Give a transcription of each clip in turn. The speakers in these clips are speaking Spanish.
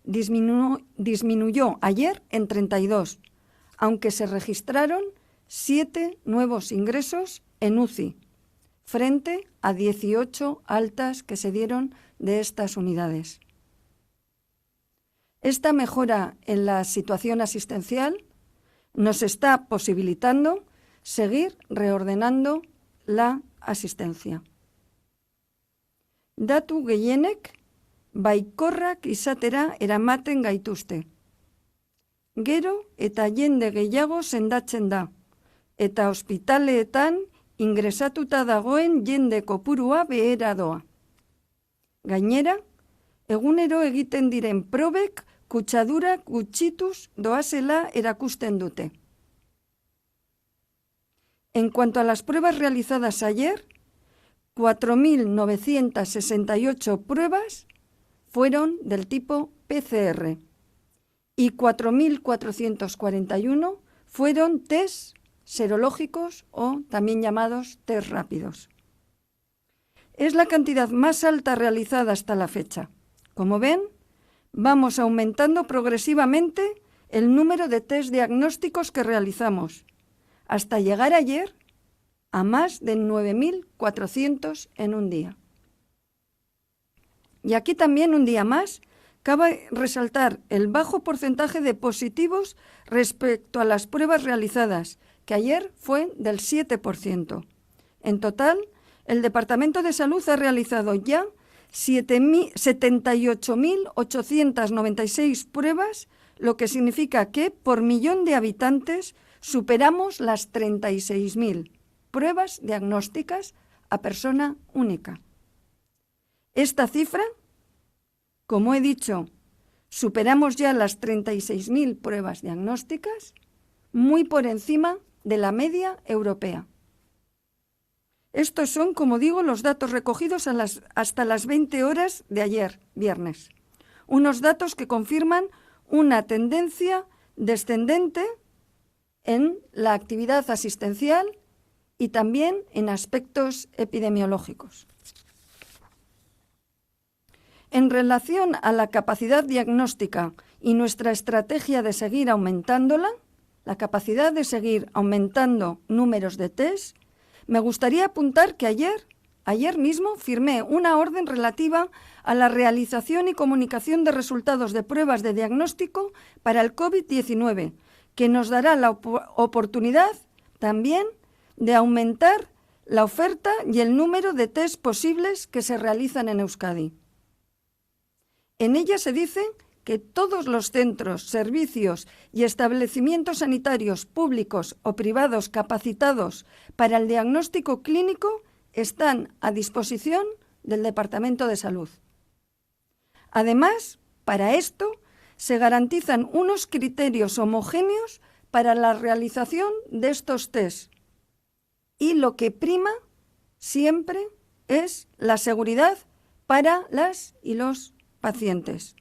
disminuyó ayer en 32, aunque se registraron 7 nuevos ingresos en UCI, frente a 18 altas que se dieron de estas unidades. Esta mejora en la situación asistencial nos está posibilitando seguir reordenando la asistencia. Datu gehienek baikorrak izatera eramaten gaituzte. Gero eta jende gehiago sendatzen da, eta ospitaleetan ingresatuta dagoen jende kopurua behera doa. Gainera, egunero egiten diren probek kutsadurak gutxituz doazela erakusten dute. En cuanto a las pruebas realizadas ayer, 4.968 pruebas fueron del tipo PCR y 4.441 fueron test serológicos o también llamados test rápidos. Es la cantidad más alta realizada hasta la fecha. Como ven, vamos aumentando progresivamente el número de test diagnósticos que realizamos, hasta llegar ayer a más de 9.400 en un día. Y aquí también un día más, cabe resaltar el bajo porcentaje de positivos respecto a las pruebas realizadas, que ayer fue del 7%. En total, el Departamento de Salud ha realizado ya 78.896 pruebas, lo que significa que por millón de habitantes superamos las 36.000 pruebas diagnósticas a persona única. Esta cifra, como he dicho, superamos ya las 36.000 pruebas diagnósticas, muy por encima de la media europea. Estos son, como digo, los datos recogidos hasta las 20 horas de ayer, viernes. Unos datos que confirman una tendencia descendente en la actividad asistencial y también en aspectos epidemiológicos. En relación a la capacidad diagnóstica y nuestra estrategia de seguir aumentándola, la capacidad de seguir aumentando números de test, me gustaría apuntar que ayer mismo firmé una orden relativa a la realización y comunicación de resultados de pruebas de diagnóstico para el COVID-19, que nos dará la oportunidad también de aumentar la oferta y el número de test posibles que se realizan en Euskadi. En ella se dice que todos los centros, servicios y establecimientos sanitarios públicos o privados capacitados para el diagnóstico clínico están a disposición del Departamento de Salud. Además, para esto se garantizan unos criterios homogéneos para la realización de estos test y lo que prima siempre es la seguridad para las y los pacientes.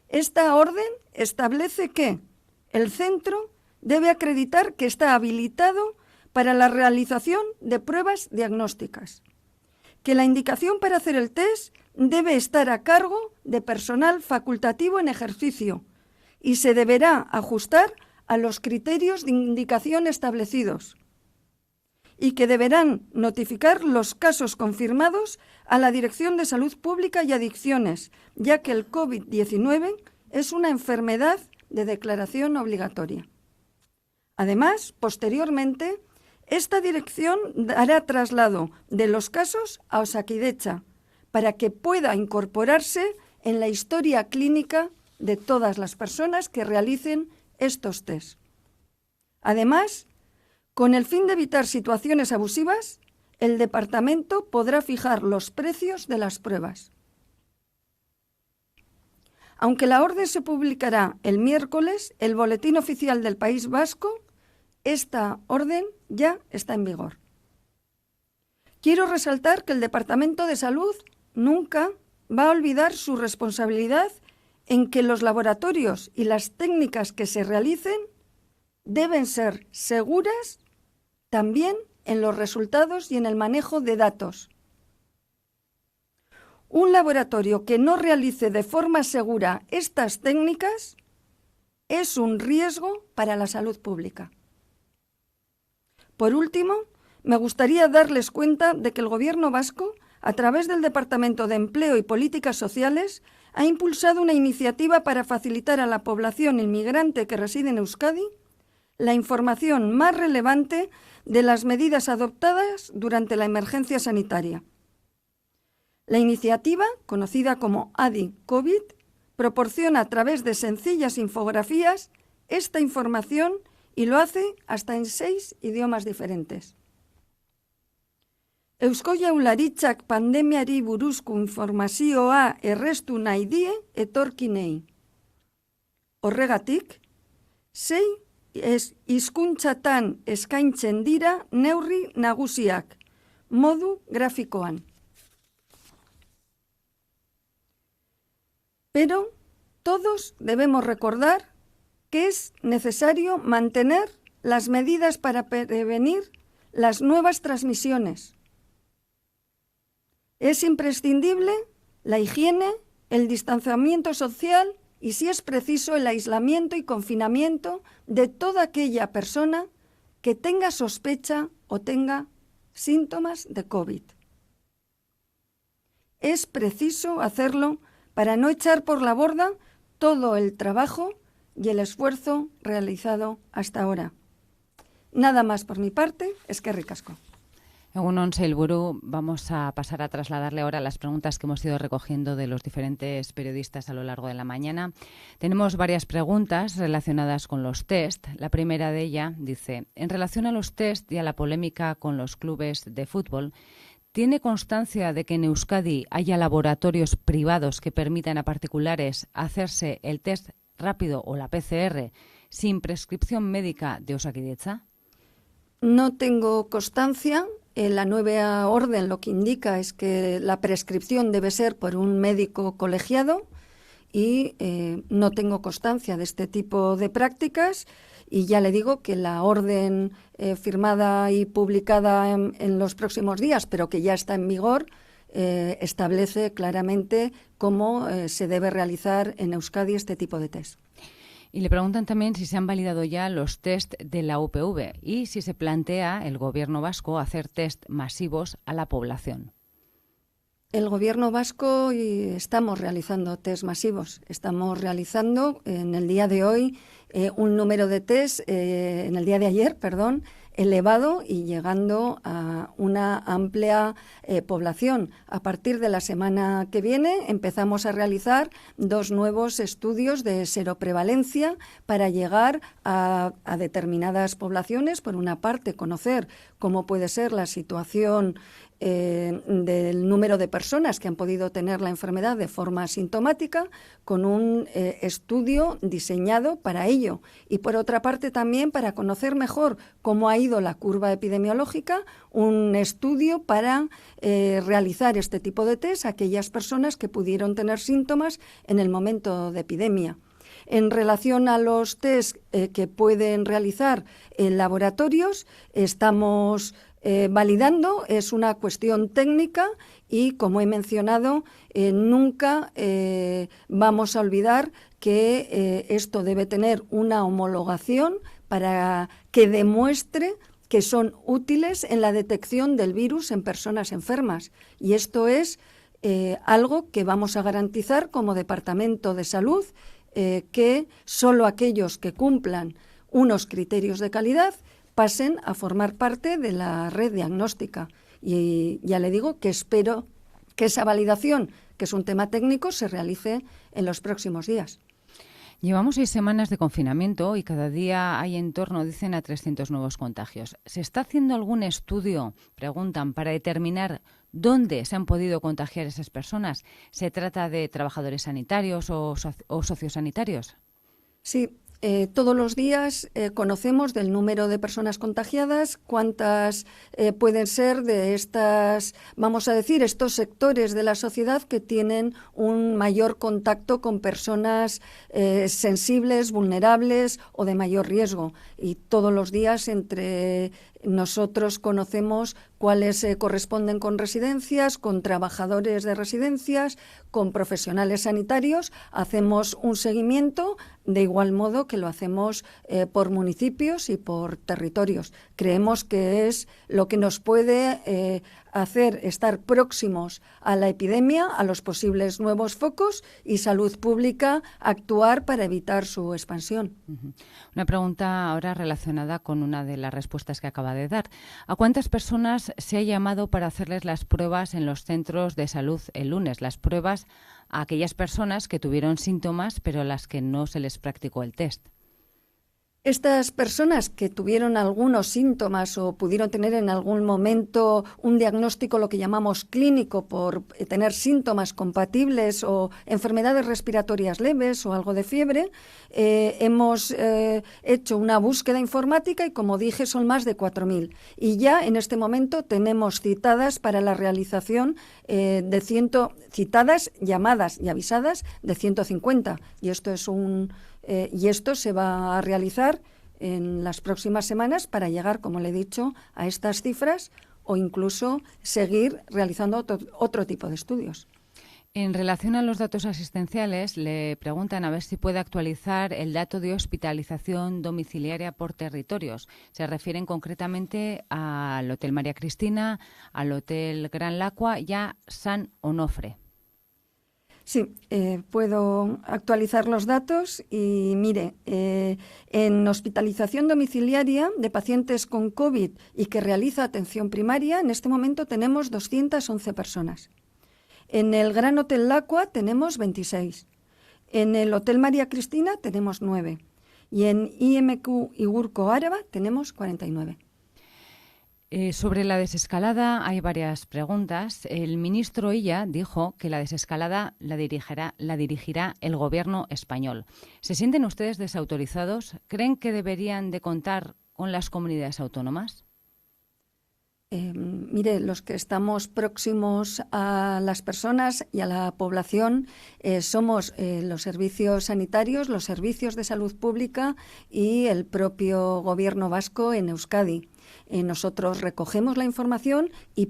Esta orden establece que el centro debe acreditar que está habilitado para la realización de pruebas diagnósticas, que la indicación para hacer el test debe estar a cargo de personal facultativo en ejercicio y se deberá ajustar a los criterios de indicación establecidos, y que deberán notificar los casos confirmados a la Dirección de Salud Pública y Adicciones, ya que el COVID-19 es una enfermedad de declaración obligatoria. Además, posteriormente, esta dirección dará traslado de los casos a Osakidetza para que pueda incorporarse en la historia clínica de todas las personas que realicen estos test. Además, con el fin de evitar situaciones abusivas, el departamento podrá fijar los precios de las pruebas. Aunque la orden se publicará el miércoles, el Boletín Oficial del País Vasco, esta orden ya está en vigor. Quiero resaltar que el Departamento de Salud nunca va a olvidar su responsabilidad en que los laboratorios y las técnicas que se realicen deben ser seguras también en los resultados y en el manejo de datos. Un laboratorio que no realice de forma segura estas técnicas es un riesgo para la salud pública. Por último, me gustaría darles cuenta de que el Gobierno vasco, a través del Departamento de Empleo y Políticas Sociales, ha impulsado una iniciativa para facilitar a la población inmigrante que reside en Euskadi la información más relevante de las medidas adoptadas durante la emergencia sanitaria. La iniciativa, conocida como ADI COVID, proporciona a través de sencillas infografías esta información y lo hace hasta en 6 idiomas diferentes. Eusko Jaurlaritzak pandemiari buruzko informazioa erraztu nahi die etorkinei. Horregatik, 6 hizkuntzatan eskaintzen dira neurri nagusiak, modu grafikoan. Pero todos debemos recordar que es necesario mantener las medidas para prevenir las nuevas transmisiones. Es imprescindible la higiene, el distanciamiento social y, si es preciso, el aislamiento y confinamiento de toda aquella persona que tenga sospecha o tenga síntomas de COVID. Es preciso hacerlo para no echar por la borda todo el trabajo y el esfuerzo realizado hasta ahora. Nada más por mi parte, eskerrik asko. Egunon, Sailburu, vamos a pasar a trasladarle ahora las preguntas que hemos ido recogiendo de los diferentes periodistas a lo largo de la mañana. Tenemos varias preguntas relacionadas con los test. La primera de ellas dice, en relación a los test y a la polémica con los clubes de fútbol, ¿tiene constancia de que en Euskadi haya laboratorios privados que permitan a particulares hacerse el test rápido o la PCR sin prescripción médica de Osakidetza? No tengo constancia. La nueva orden lo que indica es que la prescripción debe ser por un médico colegiado y no tengo constancia de este tipo de prácticas. Y ya le digo que la orden firmada y publicada en los próximos días, pero que ya está en vigor, establece claramente cómo se debe realizar en Euskadi este tipo de test. Y le preguntan también si se han validado ya los test de la UPV y si se plantea el Gobierno vasco hacer test masivos a la población. El Gobierno vasco estamos realizando test masivos. Estamos realizando en el día de hoy un número de test, en el día de ayer, elevado y llegando a una amplia población. A partir de la semana que viene empezamos a realizar 2 nuevos estudios de seroprevalencia para llegar a determinadas poblaciones. Por una parte, conocer cómo puede ser la situación del número de personas que han podido tener la enfermedad de forma asintomática, con un estudio diseñado para ello. Y por otra parte también para conocer mejor cómo ha ido la curva epidemiológica, un estudio para realizar este tipo de test a aquellas personas que pudieron tener síntomas en el momento de epidemia. En relación a los test que pueden realizar en laboratorios, estamos validando, es una cuestión técnica y, como he mencionado, nunca vamos a olvidar que esto debe tener una homologación para que demuestre que son útiles en la detección del virus en personas enfermas. Y esto es algo que vamos a garantizar como Departamento de Salud, que solo aquellos que cumplan unos criterios de calidad pasen a formar parte de la red diagnóstica. Y ya le digo que espero que esa validación, que es un tema técnico, se realice en los próximos días. Llevamos 6 semanas de confinamiento y cada día hay en torno, dicen, a 300 nuevos contagios. ¿Se está haciendo algún estudio, preguntan, para determinar dónde se han podido contagiar esas personas? ¿Se trata de trabajadores sanitarios o sociosanitarios? Sí. Todos los días conocemos del número de personas contagiadas, cuántas pueden ser de estas, vamos a decir, estos sectores de la sociedad que tienen un mayor contacto con personas sensibles, vulnerables o de mayor riesgo. Y todos los días entre nosotros conocemos cuáles corresponden con residencias, con trabajadores de residencias, con profesionales sanitarios. Hacemos un seguimiento de igual modo que lo hacemos por municipios y por territorios. Creemos que es lo que nos puede hacer estar próximos a la epidemia, a los posibles nuevos focos, y salud pública actuar para evitar su expansión. Una pregunta ahora relacionada con una de las respuestas que acaba de dar. ¿A cuántas personas se ha llamado para hacerles las pruebas en los centros de salud el lunes? Las pruebas a aquellas personas que tuvieron síntomas pero a las que no se les practicó el test. Estas personas que tuvieron algunos síntomas o pudieron tener en algún momento un diagnóstico, lo que llamamos clínico, por tener síntomas compatibles o enfermedades respiratorias leves o algo de fiebre, hemos hecho una búsqueda informática y, como dije, son más de 4.000. Y ya en este momento tenemos citadas para la realización citadas, llamadas y avisadas de 150. Y esto se va a realizar en las próximas semanas para llegar, como le he dicho, a estas cifras o incluso seguir realizando otro tipo de estudios. En relación a los datos asistenciales, le preguntan a ver si puede actualizar el dato de hospitalización domiciliaria por territorios. Se refieren concretamente al Hotel María Cristina, al Hotel Gran Lacua y a San Onofre. Sí, puedo actualizar los datos y mire, en hospitalización domiciliaria de pacientes con COVID y que realiza atención primaria, en este momento tenemos 211 personas. En el Gran Hotel Lacua tenemos 26. En el Hotel María Cristina tenemos 9. Y en IMQ Igurco Áraba tenemos 49. Sobre la desescalada hay varias preguntas. El ministro Illa dijo que la desescalada la dirigirá el gobierno español. ¿Se sienten ustedes desautorizados? ¿Creen que deberían de contar con las comunidades autónomas? Mire, los que estamos próximos a las personas y a la población somos los servicios sanitarios, los servicios de salud pública y el propio gobierno vasco en Euskadi. Nosotros recogemos la información y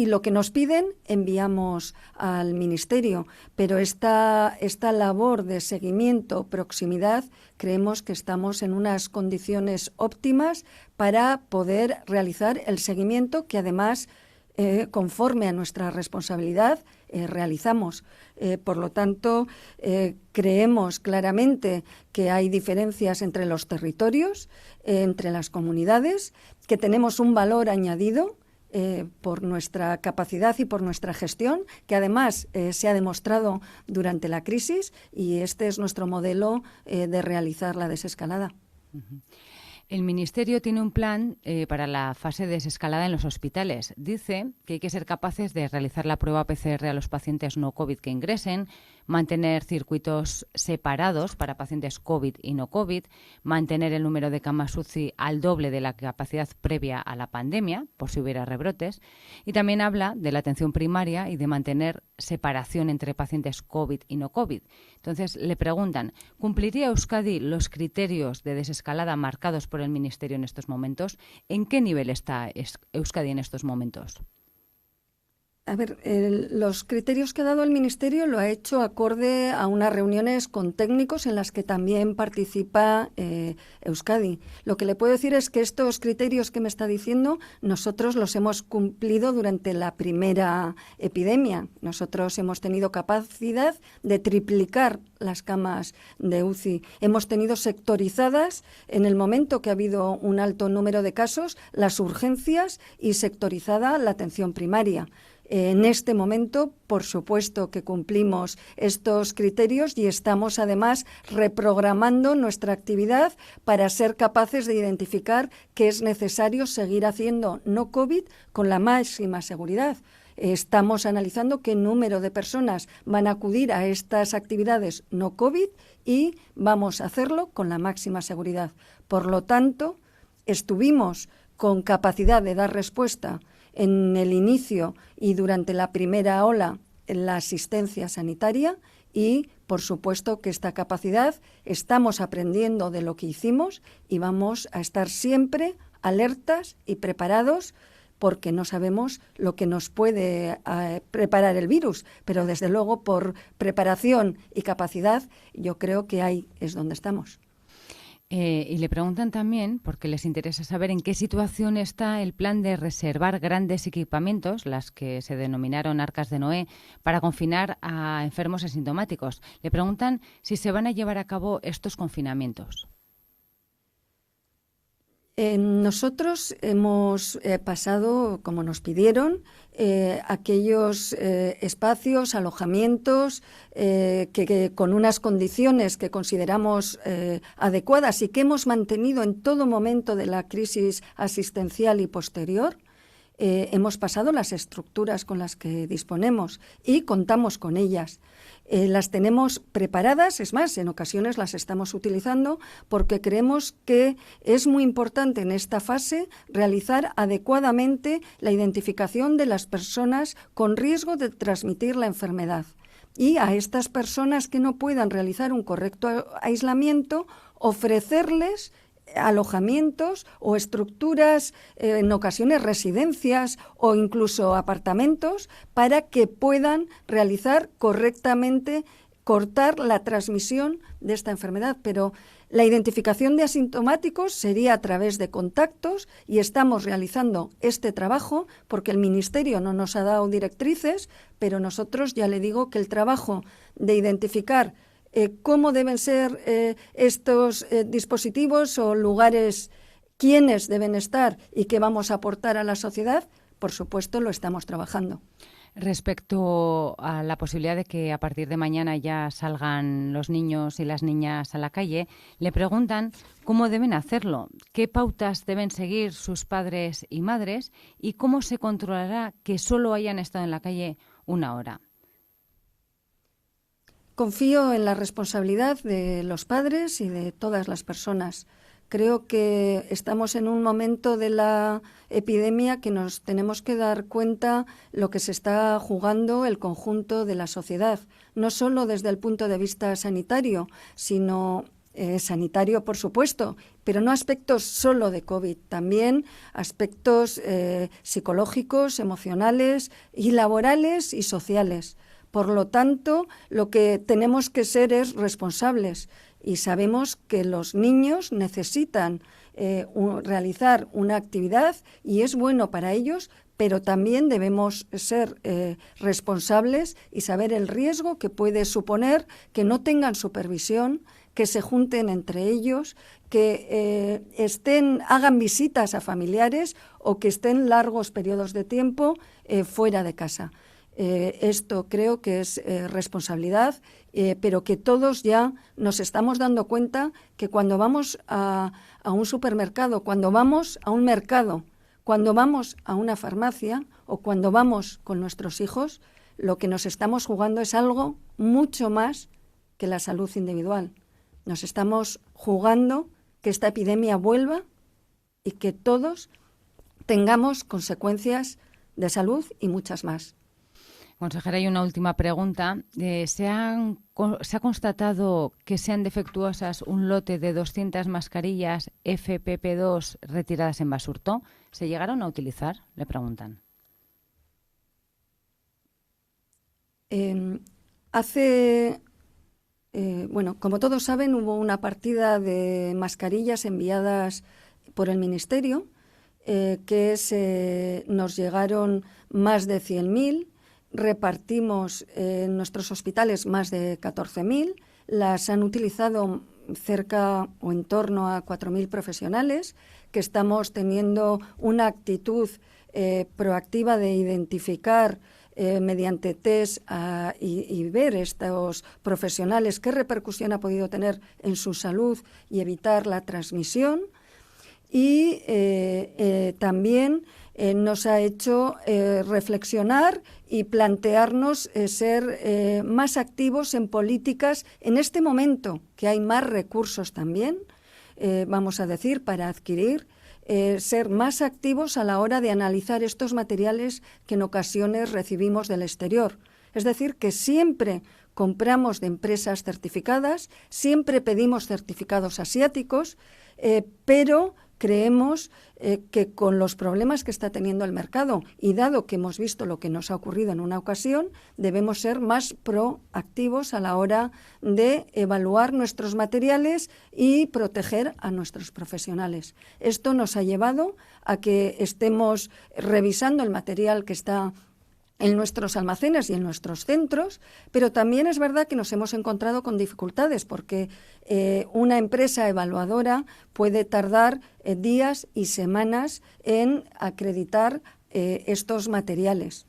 lo que nos piden enviamos al Ministerio, pero esta labor de seguimiento, proximidad, creemos que estamos en unas condiciones óptimas para poder realizar el seguimiento que además, conforme a nuestra responsabilidad, realizamos. Por lo tanto, creemos claramente que hay diferencias entre los territorios, entre las comunidades, que tenemos un valor añadido por nuestra capacidad y por nuestra gestión, que además se ha demostrado durante la crisis, y este es nuestro modelo de realizar la desescalada. Uh-huh. El Ministerio tiene un plan para la fase de desescalada en los hospitales. Dice que hay que ser capaces de realizar la prueba PCR a los pacientes no COVID que ingresen, mantener circuitos separados para pacientes COVID y no COVID, mantener el número de camas UCI al doble de la capacidad previa a la pandemia, por si hubiera rebrotes, y también habla de la atención primaria y de mantener separación entre pacientes COVID y no COVID. Entonces, le preguntan, ¿cumpliría Euskadi los criterios de desescalada marcados por el Ministerio en estos momentos? ¿En qué nivel está Euskadi en estos momentos? A ver, los criterios que ha dado el Ministerio lo ha hecho acorde a unas reuniones con técnicos en las que también participa Euskadi. Lo que le puedo decir es que estos criterios que me está diciendo nosotros los hemos cumplido durante la primera epidemia. Nosotros hemos tenido capacidad de triplicar las camas de UCI. Hemos tenido sectorizadas, en el momento que ha habido un alto número de casos, las urgencias y sectorizada la atención primaria. En este momento, por supuesto que cumplimos estos criterios y estamos además reprogramando nuestra actividad para ser capaces de identificar que es necesario seguir haciendo no COVID con la máxima seguridad. Estamos analizando qué número de personas van a acudir a estas actividades no COVID y vamos a hacerlo con la máxima seguridad. Por lo tanto, estuvimos con capacidad de dar respuesta en el inicio y durante la primera ola en la asistencia sanitaria y, por supuesto, que esta capacidad estamos aprendiendo de lo que hicimos y vamos a estar siempre alertas y preparados porque no sabemos lo que nos puede preparar el virus, pero desde luego por preparación y capacidad yo creo que ahí es donde estamos. Y le preguntan también, porque les interesa saber en qué situación está el plan de reservar grandes equipamientos, las que se denominaron Arcas de Noé, para confinar a enfermos asintomáticos. Le preguntan si se van a llevar a cabo estos confinamientos. Nosotros hemos pasado, como nos pidieron, aquellos espacios, alojamientos, que con unas condiciones que consideramos adecuadas y que hemos mantenido en todo momento de la crisis asistencial y posterior. Hemos pasado las estructuras con las que disponemos y contamos con ellas. Las tenemos preparadas, es más, en ocasiones las estamos utilizando porque creemos que es muy importante en esta fase realizar adecuadamente la identificación de las personas con riesgo de transmitir la enfermedad. Y a estas personas que no puedan realizar un correcto aislamiento, ofrecerles alojamientos o estructuras, en ocasiones residencias o incluso apartamentos, para que puedan realizar correctamente, cortar la transmisión de esta enfermedad. Pero la identificación de asintomáticos sería a través de contactos y estamos realizando este trabajo porque el Ministerio no nos ha dado directrices, pero nosotros ya le digo que el trabajo de identificar cómo deben ser estos dispositivos o lugares, quiénes deben estar y qué vamos a aportar a la sociedad, por supuesto lo estamos trabajando. Respecto a la posibilidad de que a partir de mañana ya salgan los niños y las niñas a la calle, le preguntan cómo deben hacerlo, qué pautas deben seguir sus padres y madres y cómo se controlará que solo hayan estado en la calle una hora. Confío en la responsabilidad de los padres y de todas las personas. Creo que estamos en un momento de la epidemia que nos tenemos que dar cuenta lo que se está jugando el conjunto de la sociedad, no solo desde el punto de vista sanitario, sino sanitario, por supuesto, pero no aspectos solo de COVID, también aspectos psicológicos, emocionales y laborales y sociales. Por lo tanto, lo que tenemos que ser es responsables y sabemos que los niños necesitan realizar una actividad y es bueno para ellos, pero también debemos ser responsables y saber el riesgo que puede suponer que no tengan supervisión, que se junten entre ellos, que hagan visitas a familiares o que estén largos periodos de tiempo fuera de casa. Esto creo que es responsabilidad, pero que todos ya nos estamos dando cuenta que cuando vamos a un supermercado, cuando vamos a un mercado, cuando vamos a una farmacia o cuando vamos con nuestros hijos, lo que nos estamos jugando es algo mucho más que la salud individual. Nos estamos jugando que esta epidemia vuelva y que todos tengamos consecuencias de salud y muchas más. Consejera, hay una última pregunta. ¿Se ha constatado que sean defectuosas un lote de 200 mascarillas FPP2 retiradas en Basurto? ¿Se llegaron a utilizar? Le preguntan. Como todos saben, hubo una partida de mascarillas enviadas por el Ministerio, nos llegaron más de 100.000. Repartimos en nuestros hospitales más de 14.000, las han utilizado cerca o en torno a 4.000 profesionales, que estamos teniendo una actitud proactiva de identificar mediante test y ver estos profesionales qué repercusión ha podido tener en su salud y evitar la transmisión. Y también nos ha hecho reflexionar y plantearnos ser más activos en políticas en este momento, que hay más recursos también, vamos a decir, para adquirir, ser más activos a la hora de analizar estos materiales que en ocasiones recibimos del exterior. Es decir, que siempre compramos de empresas certificadas, siempre pedimos certificados asiáticos, pero creemos que con los problemas que está teniendo el mercado y dado que hemos visto lo que nos ha ocurrido en una ocasión, debemos ser más proactivos a la hora de evaluar nuestros materiales y proteger a nuestros profesionales. Esto nos ha llevado a que estemos revisando el material que está en nuestros almacenes y en nuestros centros, pero también es verdad que nos hemos encontrado con dificultades porque una empresa evaluadora puede tardar días y semanas en acreditar estos materiales.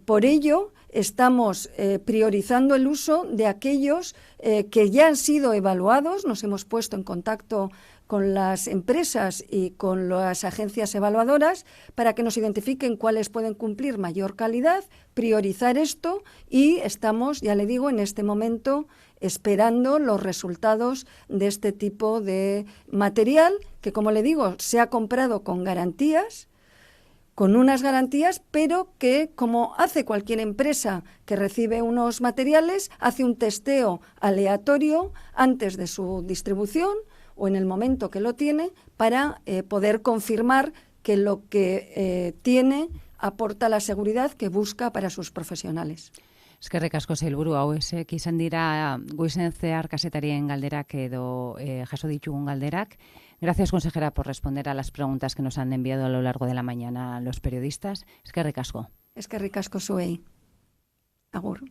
Por ello, estamos priorizando el uso de aquellos que ya han sido evaluados. Nos hemos puesto en contacto con las empresas y con las agencias evaluadoras para que nos identifiquen cuáles pueden cumplir mayor calidad, priorizar esto y estamos, ya le digo, en este momento esperando los resultados de este tipo de material que, como le digo, se ha comprado con garantías, con unas garantías, pero que, como hace cualquier empresa que recibe unos materiales, hace un testeo aleatorio antes de su distribución o en el momento que lo tiene para poder confirmar que lo que tiene aporta la seguridad que busca para sus profesionales. Eskerrik asko sailburu, hauek izan dira goizen zehar kazetarien galderak edo jaso ditugun galderak. Gracias, consejera, por responder a las preguntas que nos han enviado a lo largo de la mañana los periodistas. Eskerrik asko. Eskerrik asko zuei. Agur.